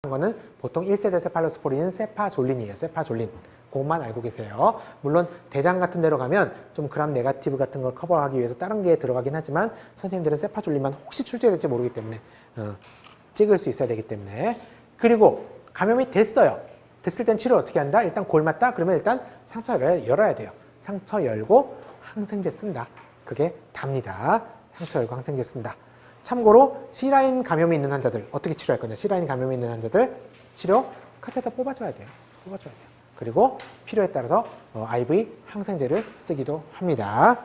거는 보통 1세대 세팔로스포린은 세파졸린이에요. 세파졸린. 그것만 알고 계세요. 물론 대장 같은 데로 가면 좀 그람 네가티브 같은 걸 커버하기 위해서 다른 게 들어가긴 하지만 선생님들은 세파졸린만 혹시 출제될지 모르기 때문에 찍을 수 있어야 되기 때문에. 그리고 감염이 됐어요. 됐을 땐 치료 어떻게 한다? 일단 골 맞다? 그러면 일단 상처 열어야 돼요. 상처 열고 항생제 쓴다. 그게 답니다. 상처 열고 항생제 쓴다. 참고로 C라인 감염이 있는 환자들 어떻게 치료할 거냐? C라인 감염이 있는 환자들 치료 카테터 뽑아줘야 돼요. 뽑아줘야 돼요. 그리고 필요에 따라서 IV 항생제를 쓰기도 합니다.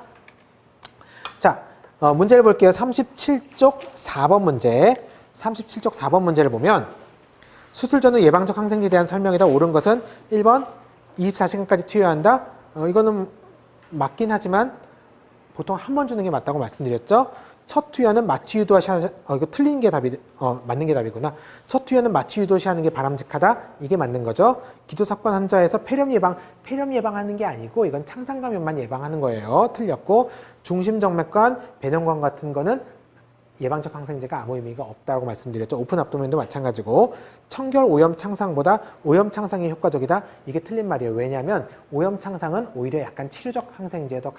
자, 문제를 볼게요. 37쪽 4번 문제. 37쪽 4번 문제를 보면 수술 전후 예방적 항생제에 대한 설명이다. 옳은 것은 1번 24시간까지 투여한다. 이거는 맞긴 하지만 보통 한 번 주는 게 맞다고 말씀드렸죠. 첫 투여는 마취 유도 이거 틀린 게 답이, 맞는 게 답이구나. 첫 투여는 마취 유도시 하는 게 바람직하다. 이게 맞는 거죠. 기도삭반 환자에서 폐렴 예방하는 게 아니고 이건 창상감염만 예방하는 거예요. 틀렸고, 중심정맥관, 배낭관 같은 거는 예방적 항생제가 아무 의미가 없다고 말씀드렸죠. 오픈 압도멘도 마찬가지고, 청결 오염 창상보다 오염 창상이 효과적이다. 이게 틀린 말이에요. 왜냐하면 오염 창상은 오히려 약간 치료적 항생제에 더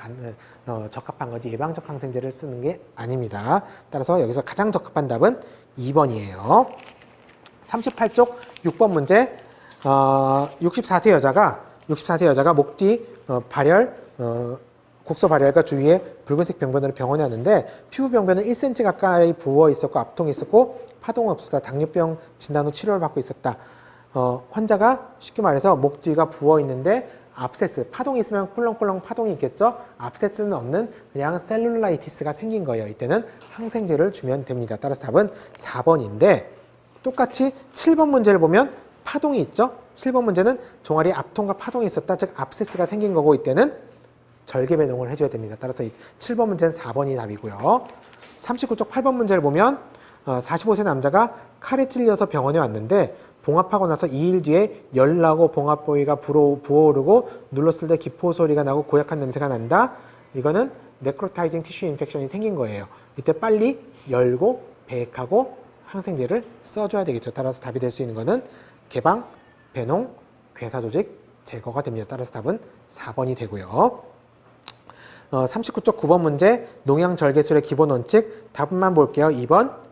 적합한 거지 예방적 항생제를 쓰는 게 아닙니다. 따라서 여기서 가장 적합한 답은 2번이에요. 38쪽 6번 문제. 64세 여자가 목 뒤 발열, 곡소 발열과 주위에 붉은색 병변으로 병원에 왔는데 피부 병변은 1cm 가까이 부어 있었고 압통이 있었고 파동은 없었다. 당뇨병 진단 후 치료를 받고 있었다. 환자가 쉽게 말해서 목 뒤가 부어 있는데 압세스, 파동이 있으면 꿀렁꿀렁 파동이 있겠죠. 압세스는 없는 그냥 셀룰라이티스가 생긴 거예요. 이때는 항생제를 주면 됩니다. 따라서 답은 4번인데 똑같이 7번 문제를 보면 파동이 있죠. 7번 문제는 종아리 압통과 파동이 있었다. 즉 압세스가 생긴 거고 이때는 절개 배농을 해줘야 됩니다. 따라서 7번 문제는 4번이 답이고요. 39쪽 8번 문제를 보면 45세 남자가 칼에 찔려서 병원에 왔는데 봉합하고 나서 2일 뒤에 열나고 봉합 부위가 부어오르고 눌렀을 때 기포 소리가 나고 고약한 냄새가 난다. 이거는 네크로타이징 티슈 인펙션이 생긴 거예요. 이때 빨리 열고 배액하고 항생제를 써줘야 되겠죠. 따라서 답이 될 수 있는 거는 개방, 배농, 괴사 조직 제거가 됩니다. 따라서 답은 4번이 되고요. 39쪽 9번 문제 농양 절개술의 기본 원칙 답만 볼게요. 2번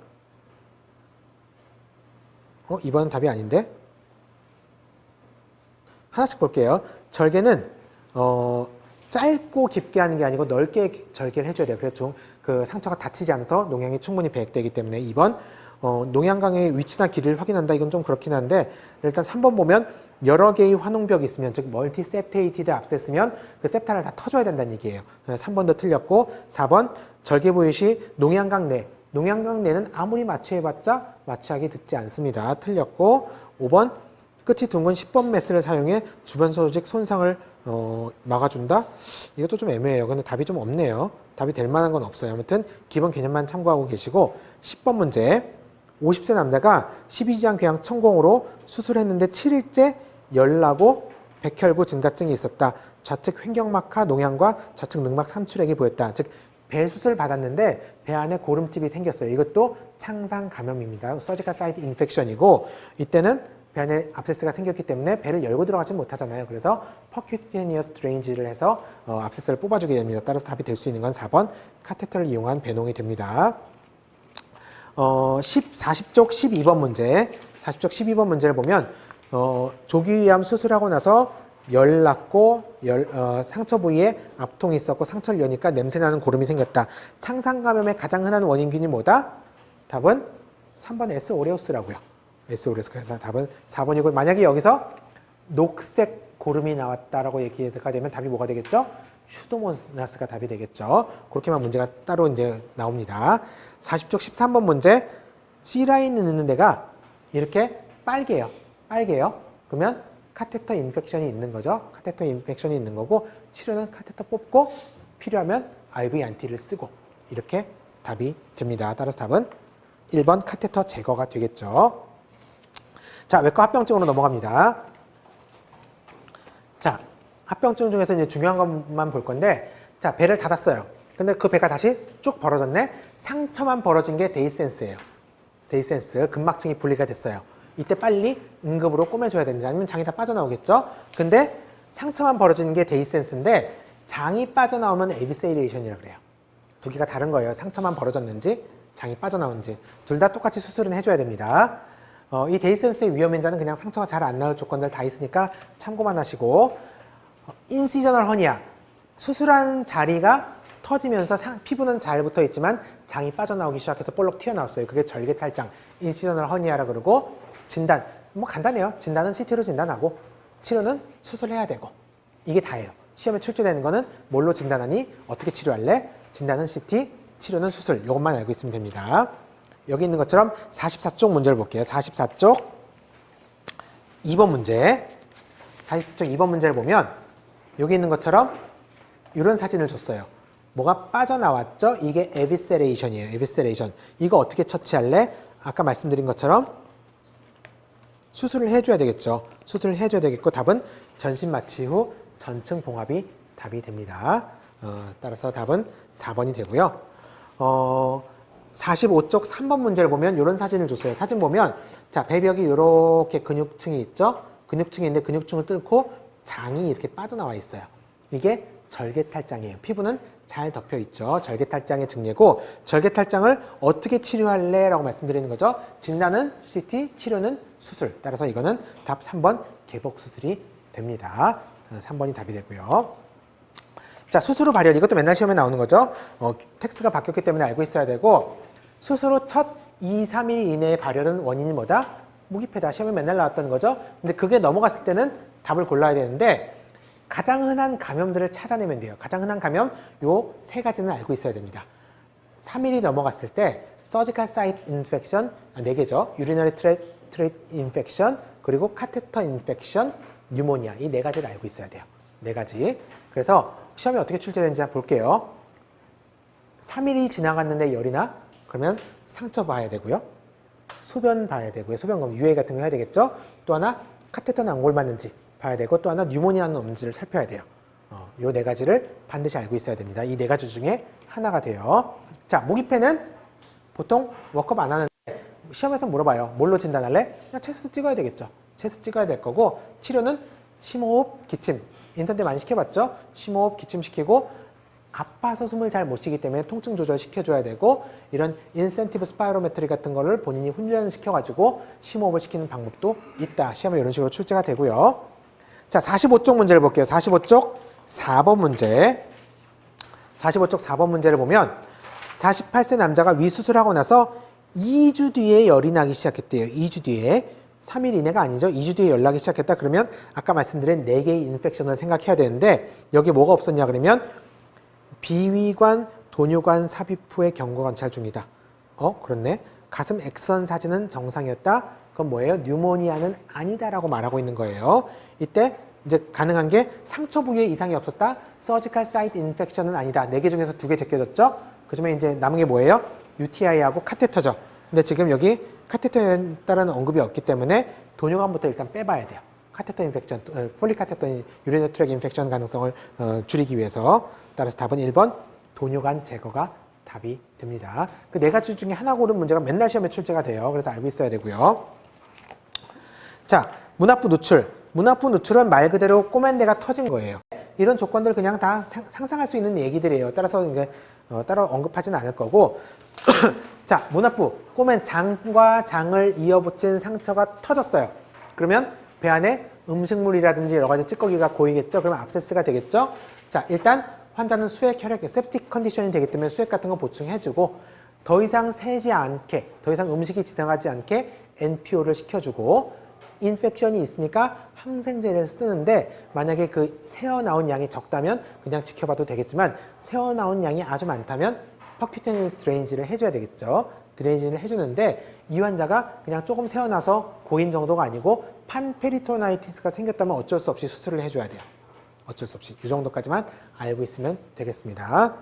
2번은 답이 아닌데 하나씩 볼게요. 절개는 짧고 깊게 하는 게 아니고 넓게 절개를 해줘야 돼요. 그래서 좀 그 상처가 다치지 않아서 농양이 충분히 배액되기 때문에 2번 농양강의 위치나 길이를 확인한다. 이건 좀 그렇긴 한데 일단 3번 보면 여러 개의 환웅벽이 있으면 즉 멀티 septated 압세스면 그 septa를 다 터줘야 된다는 얘기예요. 3번도 틀렸고 4번 절개 부위 시 농양강 내 농양강 내는 아무리 마취해봤자 마취하기 듣지 않습니다. 틀렸고 5번 끝이 둥근 10번 메스를 사용해 주변 조직 손상을 막아준다? 이것도 좀 애매해요. 근데 답이 좀 없네요. 답이 될 만한 건 없어요. 아무튼 기본 개념만 참고하고 계시고 10번 문제 50세 남자가 12지장 궤양 천공으로 수술했는데 7일째 열나고 백혈구 증가증이 있었다. 좌측 횡격막하 농양과 좌측 능막 삼출액이 보였다. 즉 배 수술 받았는데 배 안에 고름집이 생겼어요. 이것도 창상 감염입니다. 서지컬 사이트 인펙션이고 이때는 배 안에 압세스가 생겼기 때문에 배를 열고 들어가지 못하잖아요. 그래서 퍼큐테니어스 드레인지를 해서 압세스를 뽑아주게 됩니다. 따라서 답이 될 수 있는 건 4번 카테터를 이용한 배농이 됩니다. 40쪽 12번 문제 40쪽 12번 문제를 보면 조기위암 수술하고 나서 열 났고 상처 부위에 압통이 있었고 상처를 여니까 냄새나는 고름이 생겼다. 창상감염의 가장 흔한 원인균이 뭐다? 답은 3번 S 오레우스라고요. S 오레우스. 그래서 답은 4번이고 만약에 여기서 녹색 고름이 나왔다라고 얘기가 되면 답이 뭐가 되겠죠? 슈도모나스가 답이 되겠죠. 그렇게만 문제가 따로 이제 나옵니다. 40쪽 13번 문제 C라인 있는 데가 이렇게 빨개요. 그러면 카테터 인펙션이 있는 거죠. 카테터 인펙션이 있는 거고 치료는 카테터 뽑고 필요하면 IV 안티를 쓰고 이렇게 답이 됩니다. 따라서 답은 1번 카테터 제거가 되겠죠. 자, 외과 합병증으로 넘어갑니다. 자, 합병증 중에서 이제 중요한 것만 볼 건데 자, 배를 닫았어요. 근데 그 배가 다시 쭉 벌어졌네. 상처만 벌어진 게 데이센스예요. 데이센스, 근막층이 분리가 됐어요. 이때 빨리 응급으로 꼬매줘야 됩니다. 아니면 장이 다 빠져나오겠죠. 근데 상처만 벌어지는 게 데이센스인데 장이 빠져나오면 에비세이레이션이라고 그래요. 두 개가 다른 거예요. 상처만 벌어졌는지 장이 빠져나오는지 둘 다 똑같이 수술은 해줘야 됩니다. 이 데이센스의 위험인자는 그냥 상처가 잘 안 나올 조건들 다 있으니까 참고만 하시고, 인시저널 허니아, 수술한 자리가 터지면서 피부는 잘 붙어 있지만 장이 빠져나오기 시작해서 볼록 튀어나왔어요. 그게 절개탈장, 인시저널 허니아라 그러고, 진단 뭐 간단해요. 진단은 CT로 진단하고 치료는 수술해야 되고, 이게 다예요. 시험에 출제되는 거는 뭘로 진단하니, 어떻게 치료할래, 진단은 CT, 치료는 수술, 이것만 알고 있으면 됩니다. 여기 있는 것처럼 44쪽 문제를 볼게요. 44쪽 2번 문제. 44쪽 2번 문제를 보면 여기 있는 것처럼 이런 사진을 줬어요. 뭐가 빠져나왔죠? 이게 에비세레이션이에요. 에비세레이션. 이거 어떻게 처치할래? 아까 말씀드린 것처럼 수술을 해줘야 되겠죠. 수술을 해줘야 되겠고, 답은 전신 마취 후 전층 봉합이 답이 됩니다. 따라서 답은 4번이 되고요. 45쪽 3번 문제를 보면 이런 사진을 줬어요. 사진 보면 자, 배벽이 이렇게 근육층이 있죠. 근육층이 있는데 근육층을 뚫고 장이 이렇게 빠져나와 있어요. 이게 절개탈장이에요. 피부는 잘 덮여 있죠. 절개탈장의 증례고, 절개탈장을 어떻게 치료할래? 라고 말씀드리는 거죠. 진단은 CT, 치료는 수술. 따라서 이거는 답 3번 개복수술이 됩니다. 3번이 답이 되고요. 자, 수술 후 발열. 이것도 맨날 시험에 나오는 거죠. 텍스트가 바뀌었기 때문에 알고 있어야 되고, 수술 후 첫 2, 3일 이내의 발열은 원인이 뭐다? 무기폐다. 시험에 맨날 나왔던 거죠. 근데 그게 넘어갔을 때는 답을 골라야 되는데, 가장 흔한 감염들을 찾아내면 돼요. 가장 흔한 감염 요 세 가지는 알고 있어야 됩니다. 3일이 넘어갔을 때 서지컬 사이트 인펙션 4개죠. 유리너리 트랙트 인펙션, 그리고 카테터 인펙션, 뉴모니아. 이 4가지를 알고 있어야 돼요. 4가지. 그래서 시험에 어떻게 출제되는지 한번 볼게요. 3일이 지나갔는데 열이 나? 그러면 상처 봐야 되고요. 소변 봐야 되고요. 소변 검 UA 같은 거 해야 되겠죠. 또 하나 카테터는 안 골맞는지 봐야 되고, 또 하나 뉴모니아는 없는지를 살펴야 돼요. 요 4가지를 반드시 알고 있어야 됩니다. 이 4가지 중에 하나가 돼요. 자, 모기패는 보통 워크업 안 하는데 시험에서 물어봐요. 뭘로 진단할래? 그냥 체스트 찍어야 되겠죠. 체스트 찍어야 될 거고, 치료는 심호흡, 기침. 인턴 많이 시켜봤죠? 심호흡, 기침 시키고, 아파서 숨을 잘 못 쉬기 때문에 통증 조절 시켜줘야 되고, 이런 인센티브 스파이로메트리 같은 거를 본인이 훈련시켜가지고 심호흡을 시키는 방법도 있다. 시험에 이런 식으로 출제가 되고요. 자, 45쪽 문제를 볼게요. 45쪽 4번 문제. 45쪽 4번 문제를 보면 48세 남자가 위수술하고 나서 2주 뒤에 열이 나기 시작했대요. 2주 뒤에. 3일 이내가 아니죠. 2주 뒤에 열 나기 시작했다. 그러면 아까 말씀드린 4개의 인펙션을 생각해야 되는데, 여기 뭐가 없었냐 그러면 비위관, 도뇨관 삽입 후의 경과 관찰 중이다. 그렇네. 가슴 엑선 사진은 정상이었다. 그건 뭐예요? 뉴모니아는 아니다라고 말하고 있는 거예요. 이때 이제 가능한 게 상처 부위에 이상이 없었다. 서지컬 사이트 인펙션은 아니다. 4개 중에서 2개 제껴졌죠. 그중에 이제 남은 게 뭐예요? UTI하고 카테터죠. 근데 지금 여기 카테터에 따른 언급이 없기 때문에 도뇨관부터 일단 빼봐야 돼요. 카테터 인펙션, 폴리 카테터 유리너 트랙 인펙션 가능성을 줄이기 위해서. 따라서 답은 1번 도뇨관 제거가 답이 됩니다. 그 4가지 중에 하나 고른 문제가 맨날 시험에 출제가 돼요. 그래서 알고 있어야 되고요. 자, 문압부 누출. 문압부 누출은 말 그대로 꼬맨 데가 터진 거예요. 이런 조건들 그냥 다 상상할 수 있는 얘기들이에요. 따라서 이제 따로 언급하지는 않을 거고. 자, 문압부. 꼬맨 장과 장을 이어붙인 상처가 터졌어요. 그러면 배 안에 음식물이라든지 여러 가지 찌꺼기가 고이겠죠. 그러면 압세스가 되겠죠. 자, 일단 환자는 수액, 혈액, 세프틱 컨디션이 되기 때문에 수액 같은 거 보충해주고, 더 이상 새지 않게, 더 이상 음식이 지나가지 않게 NPO를 시켜주고, 인펙션이 있으니까 항생제를 쓰는데, 만약에 그 새어나온 양이 적다면 그냥 지켜봐도 되겠지만, 새어나온 양이 아주 많다면 퍼큐테니스 드레인지를 해줘야 되겠죠. 드레인지를 해주는데, 이 환자가 그냥 조금 새어나서 고인 정도가 아니고 판페리토나이티스가 생겼다면 어쩔 수 없이 수술을 해줘야 돼요. 어쩔 수 없이. 이 정도까지만 알고 있으면 되겠습니다.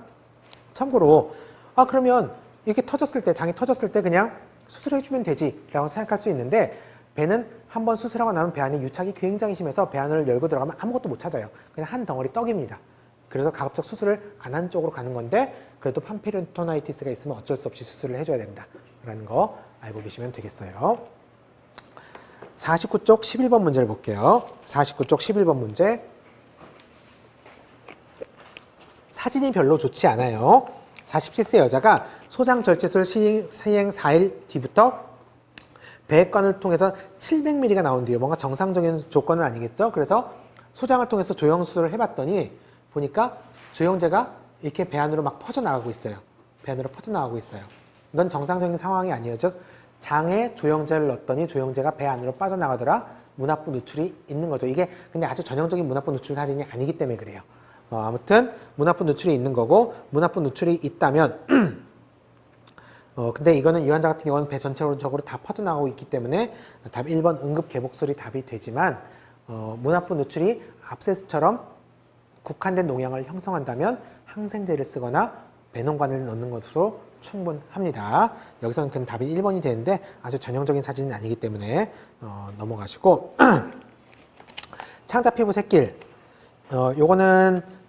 참고로 그러면 이렇게 터졌을 때, 장이 터졌을 때 그냥 수술해주면 되지 라고 생각할 수 있는데, 배는 한번 수술하고 나면 배 안에 유착이 굉장히 심해서 배 안을 열고 들어가면 아무것도 못 찾아요. 그냥 한 덩어리 떡입니다. 그래서 가급적 수술을 안 한 쪽으로 가는 건데, 그래도 판페리토나이티스가 있으면 어쩔 수 없이 수술을 해줘야 된다 라는 거 알고 계시면 되겠어요. 49쪽 11번 문제를 볼게요. 49쪽 11번 문제. 사진이 별로 좋지 않아요. 47세 여자가 소장 절제술 시행 4일 뒤부터 배액관을 통해서 700ml가 나온 뒤에 뭔가 정상적인 조건은 아니겠죠. 그래서 소장을 통해서 조영수술을 해봤더니 보니까 조영제가 이렇게 배 안으로 막 퍼져나가고 있어요. 배 안으로 퍼져나가고 있어요. 이건 정상적인 상황이 아니에요. 즉 장에 조영제를 넣었더니 조영제가 배 안으로 빠져나가더라. 문화부 누출이 있는 거죠. 이게 근데 아주 전형적인 문화부 누출 사진이 아니기 때문에 그래요. 아무튼 문화부 누출이 있는 거고, 문화부 누출이 있다면 근데 이거는 이 환자 같은 경우는 배 전체적으로 다 퍼져나가고 있기 때문에 답 1번 응급개복술이 답이 되지만 문화부 누출이 압세스처럼 국한된 농양을 형성한다면 항생제를 쓰거나 배농관을 넣는 것으로 충분합니다. 여기서는 그냥 답이 1번이 되는데 아주 전형적인 사진은 아니기 때문에 넘어가시고 창자 피부 새길 요거는